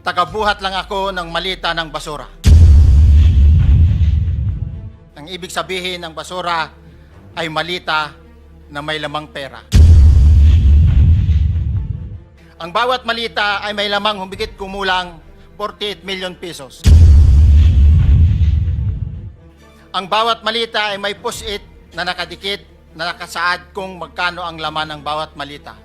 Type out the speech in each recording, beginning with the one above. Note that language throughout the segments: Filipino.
Tagabuhat lang ako ng malita ng basura. Ang ibig sabihin ng basura ay malita na may lamang pera. Ang bawat malita ay may lamang humigit kumulang 48 million pesos. Ang bawat malita ay may push-it na nakadikit na nakasaad kung magkano ang laman ng bawat malita.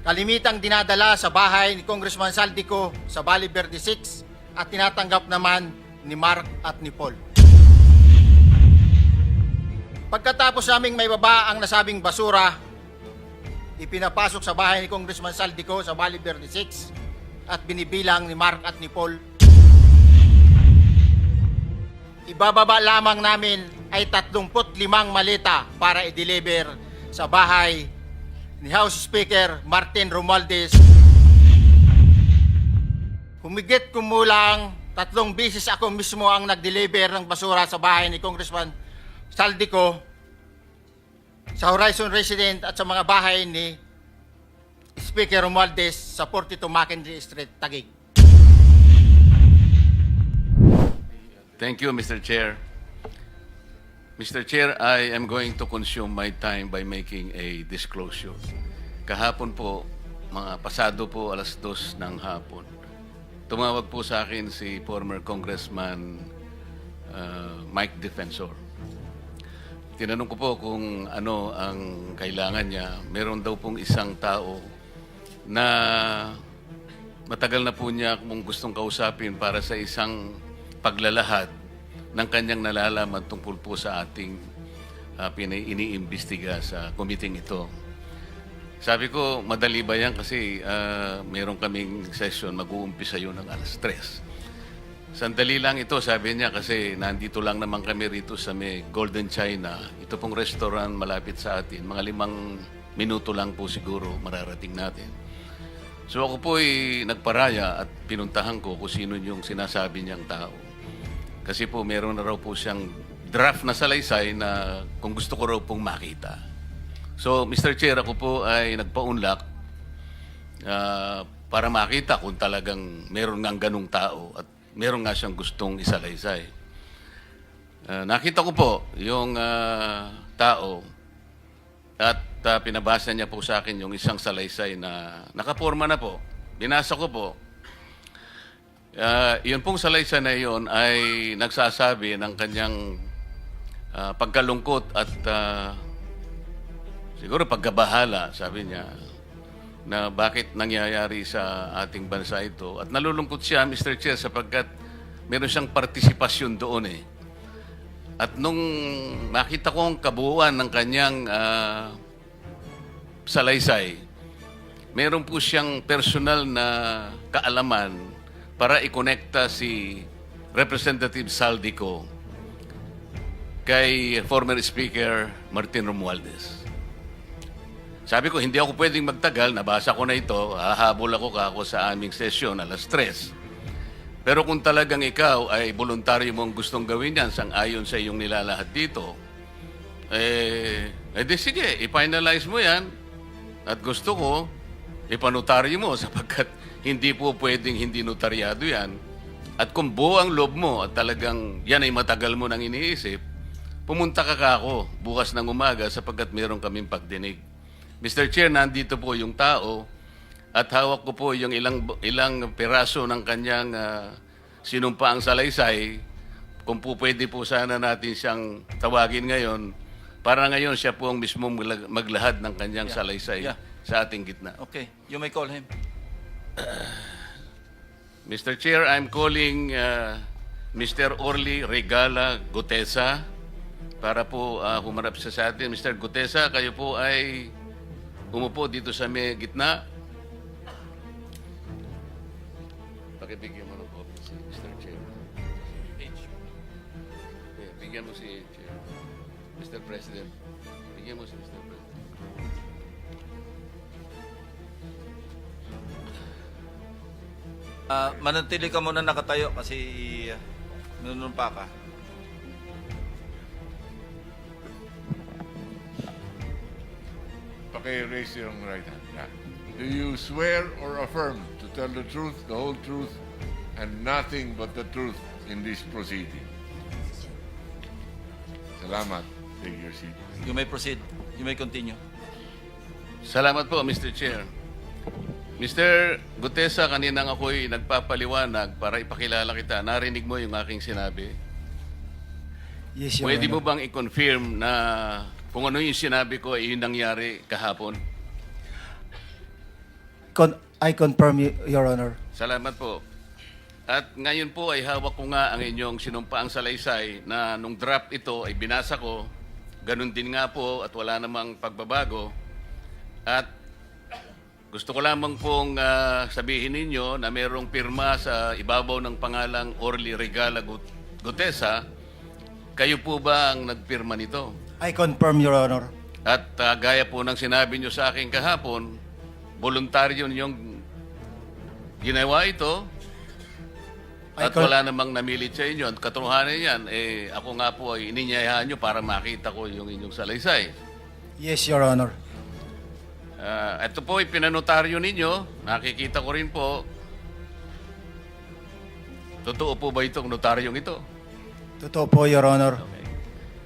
Kalimitang dinadala sa bahay ni Congressman Saldico sa Valle Verde 6 at tinatanggap naman ni Mark at ni Paul. Pagkatapos naming may baba ang nasabing basura, ipinapasok sa bahay ni Congressman Saldico sa Valle Verde 6 at binibilang ni Mark at ni Paul. Ibababa lamang namin ay 35 maleta para i-deliver sa bahay ni House Speaker Martin Romualdez. Humigit kumulang 3 beses ako mismo ang nag-deliver ng basura sa bahay ni Congressman Saldico, sa Horizon Resident at sa mga bahay ni Speaker Romualdez sa 42 Mackenzie Street, Taguig. Thank you, Mr. Chair. Mr. Chair, I am going to consume my time by making a disclosure. Kahapon po, mga pasado po 2:00 ng hapon, tumawag po sa akin si former Congressman Mike Defensor. Tinanong ko po kung ano ang kailangan niya. Meron daw pong isang tao na matagal na po niya kung gustong kausapin para sa isang paglalahad ng kanyang nalalaman tungkol po sa ating iniimbestiga sa committee ito. Sabi ko, madali ba yan kasi meron kaming session, mag-uumpisa yun ng 3:00. Sandali lang ito, sabi niya, kasi nandito lang naman kami rito sa may Golden China. Ito pong restaurant malapit sa atin. Mga 5 minuto lang po siguro mararating natin. So ako po ay nagparaya at pinuntahan ko kung sino yung sinasabi niyang tao. Kasi po meron na raw po siyang draft na salaysay na kung gusto ko raw pong makita. So Mr. Chair, ako po ay nagpaunlak para makita kung talagang meron ng ganung tao at meron nga siyang gustong isalaysay. Nakita ko po yung tao at pinabasa niya po sa akin yung isang salaysay na nakaporma na po. Binasa ko po. Yun pong salaysay na yun ay nagsasabi ng kanyang pagkalungkot at siguro pagkabahala, sabi niya, na bakit nangyayari sa ating bansa ito. At nalulungkot siya, Mr. Chair, sapagkat meron siyang partisipasyon doon eh. At nung makita ko ang kabuuan ng kanyang salaysay, meron po siyang personal na kaalaman para i-connecta si Representative Saldico kay former Speaker Martin Romualdez. Sabi ko, hindi ako pwedeng magtagal, nabasa ko na ito, hahabol ako sa aming sesyon 3:00. Pero kung talagang ikaw ay voluntaryo mong gustong gawin yan, sang-ayon sa iyong nilalahad dito, di sige, i-finalize mo yan at gusto ko, ipanotaryo mo sapagkat hindi po pwedeng hindi notaryado yan. At kung buo ang loob mo at talagang yan ay matagal mo nang iniisip, pumunta ka ako bukas ng umaga sapagkat meron kaming pagdinig. Mr. Chair, nandito po yung tao at hawak ko po yung ilang piraso ng kanyang sinumpaang salaysay. Kung po pwede po sana natin siyang tawagin ngayon para ngayon siya po ang mismo maglahad ng kanyang salaysay sa ating gitna. Okay, you may call him. Mr. Chair, I'm calling Mr. Orly Regala Gutesa para po humarap sa atin. Mr. Gutesa, kayo po ay umupo dito sa may gitna. Pakibigyan mo ng copy si Mr. Chair. Bigyan mo si Chair. Mr. President. Bigyan mo si Mr. President. Manatili ka muna nakatayo kasi nunumpa ka. Okay, raise your right hand. Yeah. Do you swear or affirm to tell the truth, the whole truth, and nothing but the truth in this proceeding? Salamat. Take your seat. You may proceed. You may continue. Salamat po, Mr. Chair. Mr. Gutesa, kaninang ako'y nagpapaliwanag para ipakilala kita. Narinig mo yung aking sinabi. Yes, Your Pwede mo Honor. bang i-confirm na kung ano yung sinabi ko ay yung nangyari kahapon? I confirm, Your Honor. Salamat po. At ngayon po ay hawak ko nga ang inyong sinumpaang salaysay na nung draft ito ay binasa ko. Ganun din nga po at wala namang pagbabago. At gusto ko lamang pong sabihin ninyo na mayroong pirma sa ibabaw ng pangalang Orly Regala Gutesa. Kayo po ba ang nagpirma nito? I confirm, Your Honor. At gaya po ng sinabi nyo sa akin kahapon, voluntaryo ninyong ginawa ito at wala namang namilit sa inyo. At katotohanan yan, ako nga po ay ininyayahan nyo para makita ko yung inyong salaysay. Yes, Your Honor. Ito po ay pinanotaryo ninyo. Nakikita ko rin po. Totoo po ba itong notaryong ito? Totoo po, Your Honor.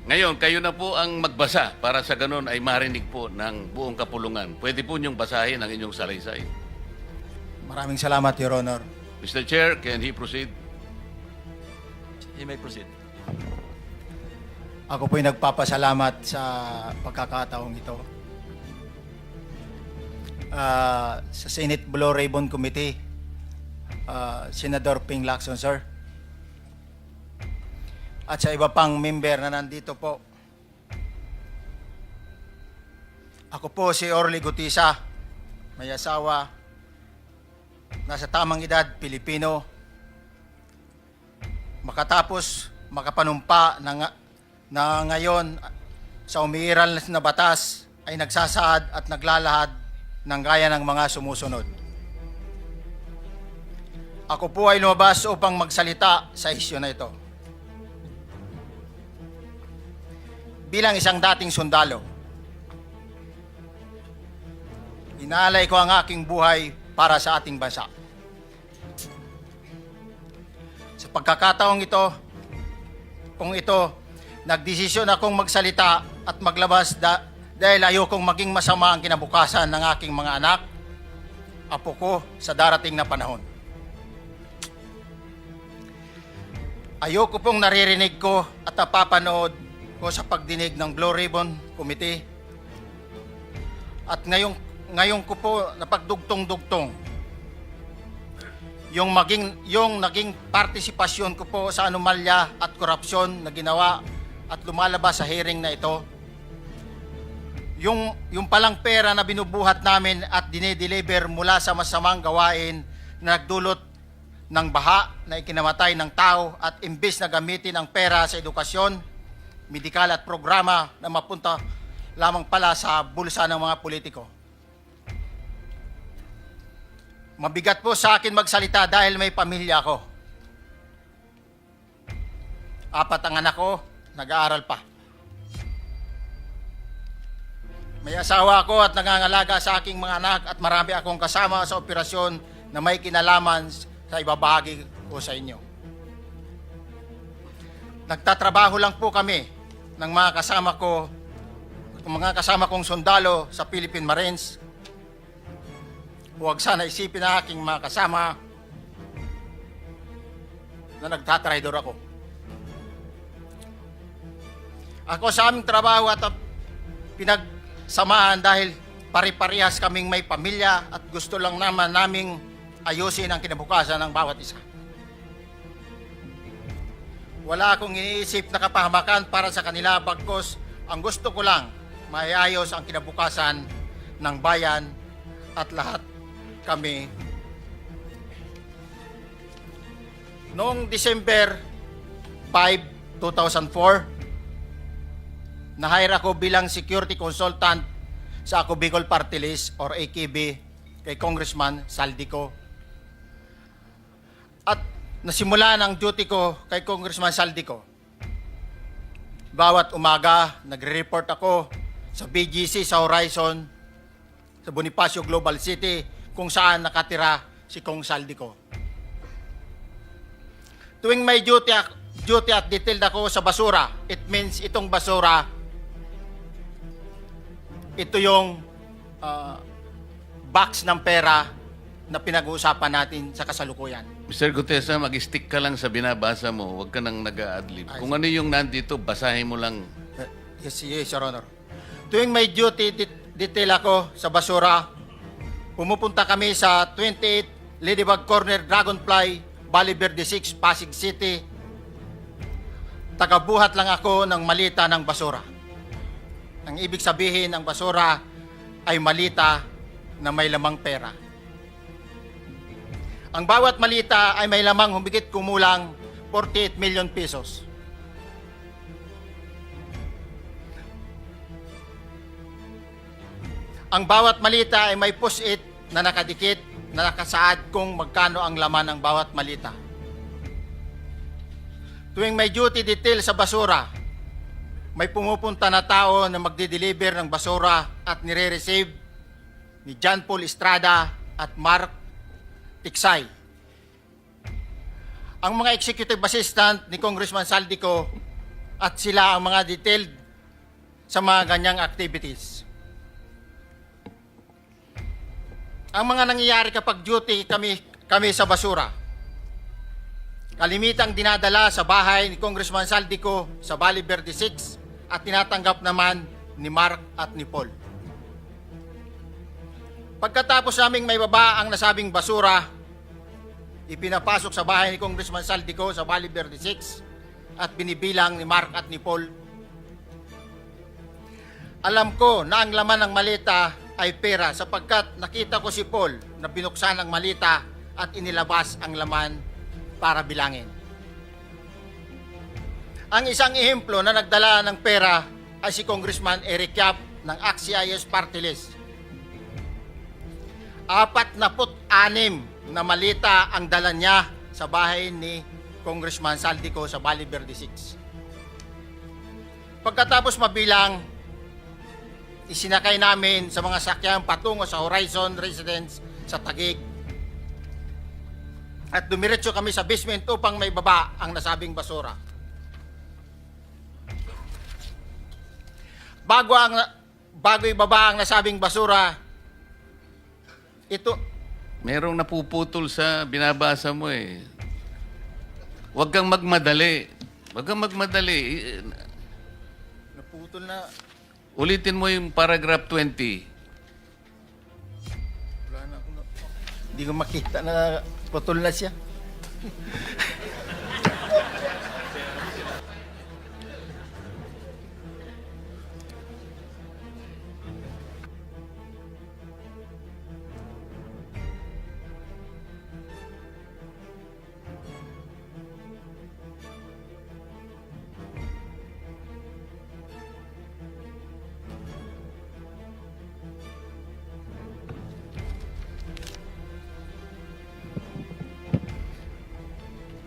Ngayon, kayo na po ang magbasa para sa ganun ay marinig po ng buong kapulungan. Pwede po niyong basahin ang inyong salaysay. Maraming salamat, Your Honor. Mr. Chair, can he proceed? You may proceed. Ako po'y nagpapasalamat sa pagkakataong ito. Sa Senate Blue Ribbon Committee, Senador Ping Lacson, sir. At sa iba pang member na nandito po. Ako po si Orly Gutesa, may asawa, nasa tamang edad, Pilipino. Makatapos makapanumpa na ngayon sa umiiral na batas ay nagsasaad at naglalahad ng gaya ng mga sumusunod. Ako po ay lumabas upang magsalita sa isyu na ito. Bilang isang dating sundalo, inaalay ko ang aking buhay para sa ating bansa. Sa pagkakataong ito, nagdesisyon akong magsalita at maglabas dahil ayokong maging masama ang kinabukasan ng aking mga anak, apo ko sa darating na panahon. Ayoko pong naririnig ko at napapanood ko sa pagdinig ng Blue Ribbon Committee. At ngayon ko po napagdugtong-dugtong yung naging partisipasyon ko po sa anomalya at korupsyon na ginawa at lumalabas sa hearing na ito. Yung palang pera na binubuhat namin at dinedeliver mula sa masamang gawain na nagdulot ng baha na ikinamatay ng tao at imbes na gamitin ang pera sa edukasyon, medikal at programa na mapunta lamang pala sa bulsa ng mga politiko. Mabigat po sa akin magsalita dahil may pamilya ako. 4 ang anak ko, nag-aaral pa. May asawa ako at nangangalaga sa aking mga anak at marami akong kasama sa operasyon na may kinalaman sa ibabahagi ko sa inyo. Nagtatrabaho lang po kami ng mga kasama kong sundalo sa Philippine Marines. Huwag sana isipin na aking mga kasama na nagtatraidor ako. Ako sa aming trabaho at pinagsamahan dahil pare-parehas kaming may pamilya at gusto lang naman naming ayusin ang kinabukasan ng bawat isa. Wala akong iniisip na kapahamakan para sa kanila, bagkus ang gusto ko lang maiayos ang kinabukasan ng bayan at lahat kami. Noong December 5, 2004, na-hire ako bilang security consultant sa Ako Bicol Party List or AKB kay Congressman Saldico. At nasimula ng duty ko kay Congressman Saldico. Bawat umaga, nagre-report ako sa BGC sa Horizon sa Bonifacio Global City kung saan nakatira si Kong Saldico. Tuwing may duty at detailed ako sa basura, it means itong basura, ito yung box ng pera na pinag-uusapan natin sa kasalukuyan. Mr. Gutesa, mag-stick ka lang sa binabasa mo. Huwag ka nang nag-a-adlib. Kung ano yung nandito, basahin mo lang. Yes, Your Honor. Tuwing may duty detail ako sa basura, pumupunta kami sa 28 Ladybug Corner, Dragonfly, Valle Verde 6, Pasig City. Tagabuhat lang ako ng malita ng basura. Ang ibig sabihin ng basura ay malita na may lamang pera. Ang bawat malita ay may lamang humigit kumulang 48 million pesos. Ang bawat malita ay may post-it na nakadikit na nakasaad kung magkano ang laman ng bawat malita. Tuwing may duty detail sa basura, may pumupunta na tao na magde-deliver ng basura at nire-receive ni John Paul Estrada at Mark Tiksay. Ang mga executive assistant ni Congressman Saldico at sila ang mga detailed sa mga ganyang activities. Ang mga nangyayari kapag duty kami sa basura, kalimitang dinadala sa bahay ni Congressman Saldico sa Valle Verde 6 at tinatanggap naman ni Mark at ni Paul. Pagkatapos naming may baba ang nasabing basura, ipinapasok sa bahay ni Congressman Saldico sa Valle Verde 6 at binibilang ni Mark at ni Paul. Alam ko na ang laman ng malita ay pera sapagkat nakita ko si Paul na binuksan ang malita at inilabas ang laman para bilangin. Ang isang ehemplo na nagdala ng pera ay si Congressman Eric Yap ng AXIS Party List. 46 na malita ang dala niya sa bahay ni Congressman Saldico sa Valle Verde 6. Pagkatapos mabilang, isinakay namin sa mga sakyang patungo sa Horizon Residence sa Taguig at dumiretso kami sa basement upang may baba ang nasabing basura. Bago ibaba ang nasabing basura, ito, Merong napuputol sa binabasa mo eh. Huwag kang magmadali. Huwag kang magmadali. naputol na, Ulitin mo yung paragraph 20. wala na ako hindi ko makita na putol na siya.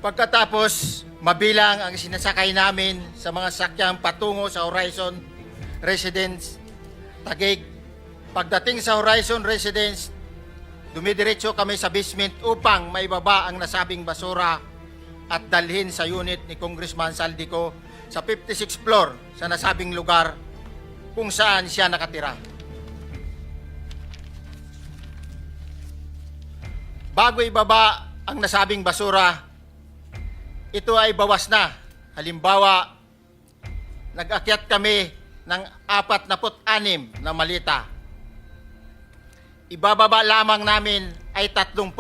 Pagkatapos, mabilang ang sinasakay namin sa mga sakyang patungo sa Horizon Residence, Taguig. Pagdating sa Horizon Residence, dumidiretso kami sa basement upang maibaba ang nasabing basura at dalhin sa unit ni Congressman Saldico sa 56th floor sa nasabing lugar kung saan siya nakatira. Bago ibaba ang nasabing basura, ito ay bawas na. Halimbawa, nag-akyat kami ng 46 na malita. Ibababa lamang namin ay 35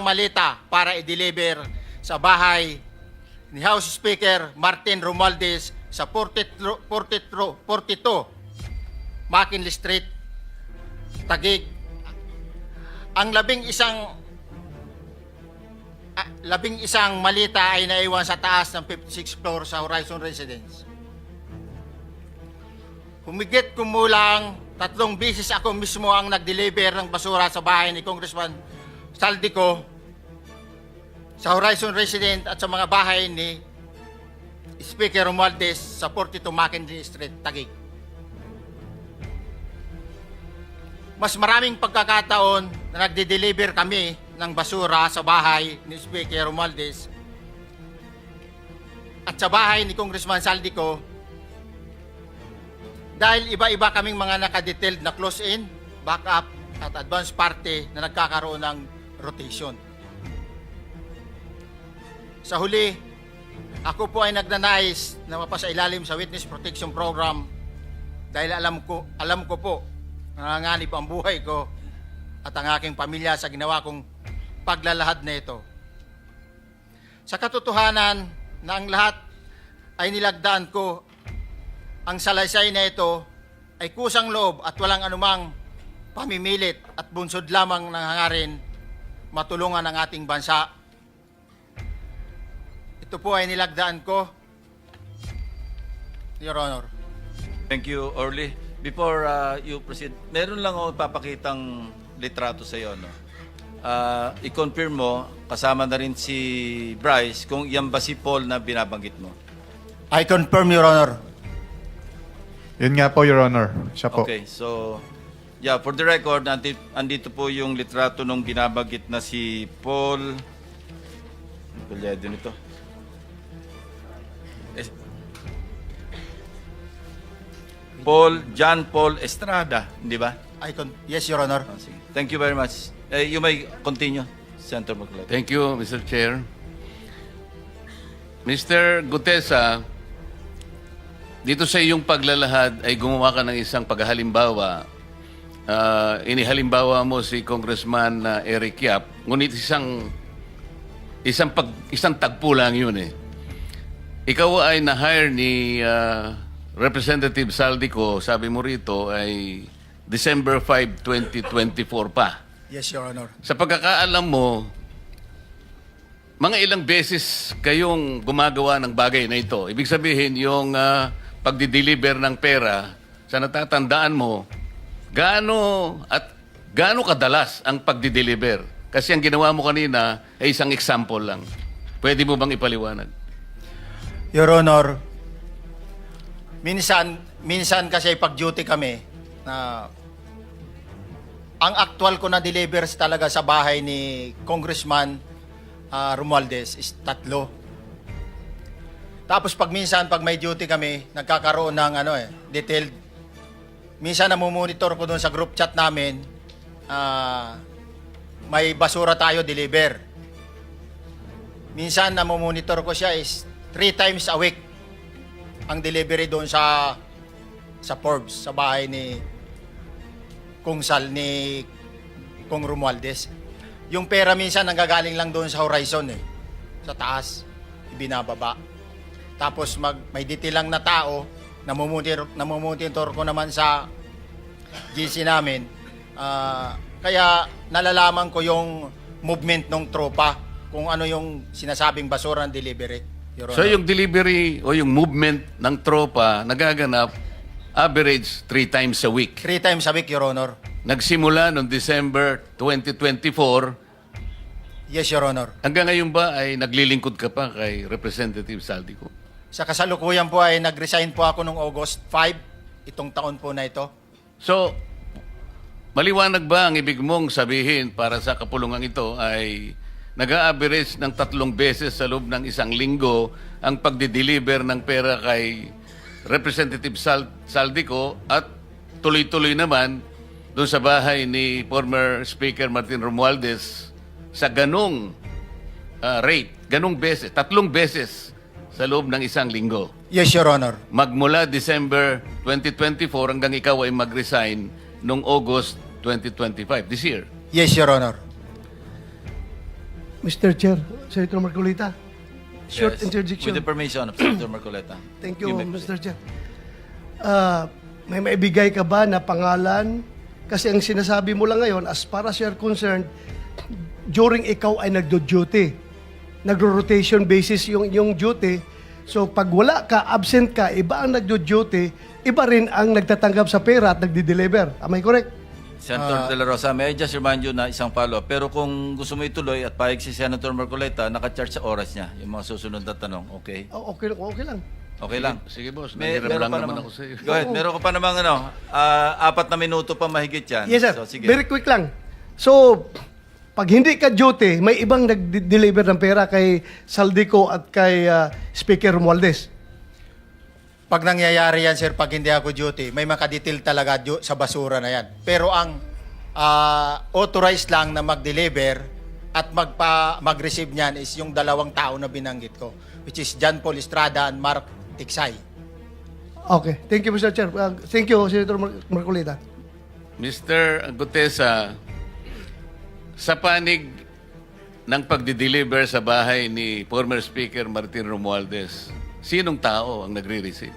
malita para i-deliver sa bahay ni House Speaker Martin Romualdez sa 42 McKinley Street, Taguig. Ang labing isang malita ay naiwan sa taas ng 56th floor sa Horizon Residence. Humigit kumulang 3 beses ako mismo ang nag-deliver ng basura sa bahay ni Congressman Saldico sa Horizon Residence at sa mga bahay ni Speaker Romualdez sa 42 McKinley Street, Taguig. mas maraming pagkakataon na nagde-deliver kami ng basura sa bahay ni Speaker Romualdez at sa bahay ni Congressman Saldico dahil iba-iba kaming mga nakadetailed na close-in, backup at advance party na nagkakaroon ng rotation. Sa huli, ako po ay nagnanais na mapasailalim sa Witness Protection Program dahil alam ko po nanganganib ang buhay ko at ang aking pamilya sa ginawa kong paglalahad na ito. Sa katotohanan na ang lahat ay nilagdaan ko, ang salaysay na ito ay kusang loob at walang anumang pamimilit at bunsod lamang ng hangarin matulungan ang ating bansa. Ito po ay nilagdaan ko, Your Honor. Thank you, Orly. Before you proceed, meron lang ako ipapakitang litrato sa iyo. No? I-confirm mo, kasama na rin si Bryce, kung yan ba si Paul na binabanggit mo. I confirm, Your Honor. Yun nga po, Your Honor. Siya po. Okay, so, yeah, for the record, andito po yung litrato nung binabanggit na si Paul. Pulyado nito. John Paul Estrada, di ba? Yes, Your Honor. Oh, sige. Thank you very much. You may continue, Senator Marcoleta. Thank you, Mr. Chair. Mr. Gutesa, dito sa iyong paglalahad ay gumawa ka ng isang paghalimbawa. Inihalimbawa mo si Congressman Eric Yap, ngunit isang tagpo lang yun eh. Ikaw ay na-hire ni Representative Saldico, sabi mo rito, ay December 5, 2024 pa. Yes, Your Honor. Sa pagkakaalam mo, mga ilang beses kayong gumagawa ng bagay na ito. Ibig sabihin, yung pagdi-deliver ng pera, sa natatandaan mo, gaano kadalas ang pagdi-deliver? Kasi ang ginawa mo kanina ay isang example lang. Pwede mo bang ipaliwanag? Your Honor, minsan kasi pag-duty kami na ang actual ko na deliver talaga sa bahay ni Congressman Romualdez is 3. Tapos pag may duty kami, nagkakaroon ng detailed. Minsan namumonitor ko doon sa group chat namin, may basura tayo deliver. Minsan namumonitor ko siya is 3 times a week ang delivery doon sa Forbes, sa bahay ni Kung Romualdez. Yung pera minsan nanggagaling lang doon sa horizon sa taas, ibinababa. Tapos may detail lang na tao, namumonitor ko naman sa GC namin. Kaya nalalaman ko yung movement ng tropa, kung ano yung sinasabing basura ng delivery. Your So Honor. yung delivery o yung movement ng tropa nagaganap average 3 times a week. 3 times a week, Your Honor. Nagsimula noong December 2024. Yes, Your Honor. Hanggang ngayon ba ay naglilingkod ka pa kay Representative Saldico? Sa kasalukuyan po ay nag-resign po ako noong August 5, itong taon po na ito. So, maliwanag ba ang ibig mong sabihin para sa kapulungan ito ay nag-a-average ng 3 beses sa loob ng isang linggo ang pagdi-deliver ng pera kay Representative Saldico at tuloy-tuloy naman doon sa bahay ni former Speaker Martin Romualdez sa ganong rate, ganong beses, 3 beses sa loob ng isang linggo. Yes, Your Honor. Magmula December 2024 hanggang ikaw ay mag-resign noong August 2025, this year. Yes, Your Honor. Mr. Chair, Senator Marcolita, short Yes. interjection. With the permission of Senator Marcoleta. Thank you, may Mr. proceed. Chair. May maibigay ka ba na pangalan? Kasi ang sinasabi mo lang ngayon, as far as you're concerned, during ikaw ay nagdo-duty, nagro-rotation basis yung duty. So pag wala ka, absent ka, iba ang nagdo-duty, iba rin ang nagtatanggap sa pera at nagdi-deliver. Am I correct? Senator De La Rosa, may I just remind you na isang follow-up. Pero kung gusto mo ituloy at pahig si Senator Marcoleta, naka-charge sa oras niya yung mga susunod na tanong. Okay? Okay lang. Okay lang. Sige, boss. Meron Nanghiram lang pa naman namang- ako sa iyo. Go ahead. Meron ka pa namang 4 na minuto pa mahigit yan. Yes, sir. So, sige. Very quick lang. So, pag hindi ka duty, may ibang nag-deliver ng pera kay Saldico at kay Speaker Romualdez. Pag nangyayari yan, sir, pag hindi ako duty, may makadetail talaga sa basura na yan. Pero ang authorized lang na mag-deliver at mag-receive niyan is yung 2 tao na binanggit ko, which is John Paul Estrada and Mark Tiksay. Okay. Thank you, Mr. Chair. Thank you, Senator Marcolita. Mr. Gutesa, sa panig ng pagdi-deliver sa bahay ni former Speaker Martin Romualdez, sinong tao ang nagre-receive?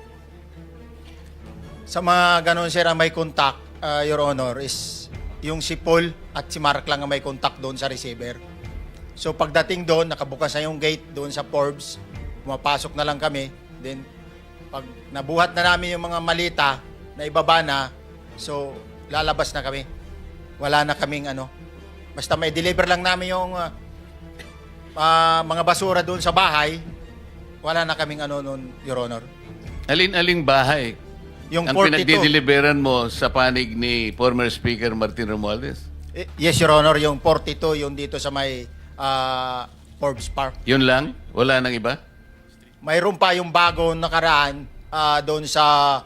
Sa mga ganun, sir, ang may contact, Your Honor, is yung si Paul at si Mark lang ang may contact doon sa receiver. So pagdating doon, nakabukas na yung gate doon sa Forbes, pumapasok na lang kami. Then, pag nabuhat na namin yung mga malita na ibaba na, so lalabas na kami. Wala na kaming basta may deliver lang namin yung mga basura doon sa bahay, wala na kaming noon, Your Honor. Alin-aling bahay Yung ang 42. pinagdi-deliveran mo sa panig ni former Speaker Martin Romualdez? Yes, Your Honor, yung 42, yung dito sa may Forbes Park. Yun lang? Wala nang iba? Mayroon pa yung bago nakaraan doon sa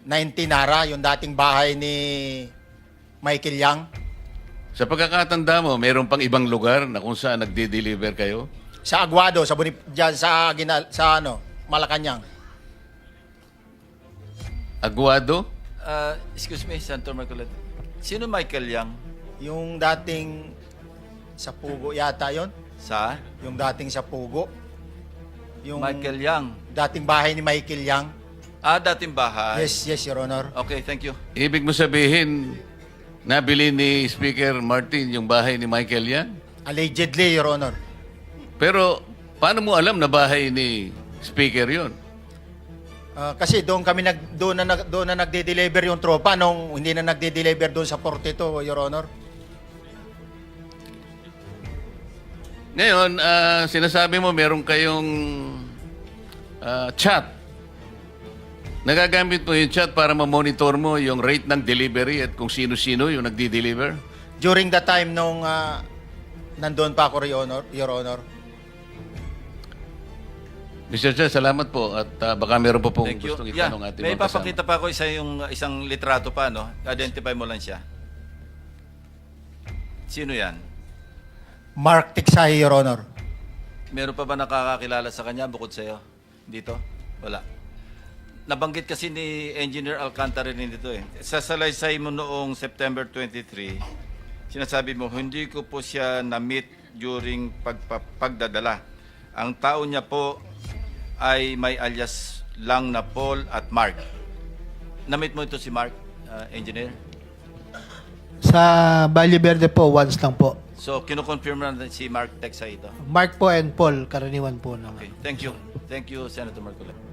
19 Nara, yung dating bahay ni Michael Yang. Sa pagkakatanda mo, mayroon pang ibang lugar na kung saan nagdi-deliver kayo? Sa Aguado, dyan sa Malacanang. Aguado? Excuse me, Senator Marcoleta. Sino Michael Yang? Yung dating sa Pugo yata yon, Sa? yung dating sa Pugo. Yung Michael Yang. dating bahay ni Michael Yang. Dating bahay. Yes, Your Honor. Okay, thank you. Ibig mo sabihin, nabili ni Speaker Martin yung bahay ni Michael Yan? Allegedly, Your Honor. Pero paano mo alam na bahay ni Speaker yon? Kasi doon na nagde-deliver yung tropa nung hindi na nagde-deliver doon sa 42, Your Honor. Ngayon, sinasabi mo meron kayong chat. Nagagamit mo yung chat para ma-monitor mo yung rate ng delivery at kung sino-sino yung nagdi-deliver? During the time nung nandoon pa ako, Your Honor. Mr. Chair, salamat po at baka meron po pong Thank you. gustong Yeah, itanong ating may mga kasama. papakita pa ako isang litrato pa, no? Identify mo lang siya. Sino yan? Mark Tiksay, Your Honor. Meron pa ba nakakakilala sa kanya bukod sa'yo? Dito? Wala. Nabanggit kasi ni Engineer Alcantara rin dito eh. Sa salaysay mo noong September 23, sinasabi mo, hindi ko po siya na-meet during pagdadala. Ang tao niya po ay may alias lang na Paul at Mark. Na-meet mo ito si Mark, Engineer? Sa Valle Verde po, once lang po. So, kinukonfirm na si Mark Tiksay ito. Mark po and Paul, karaniwan po naman. Okay, thank you. Thank you, Senator Marcoleta.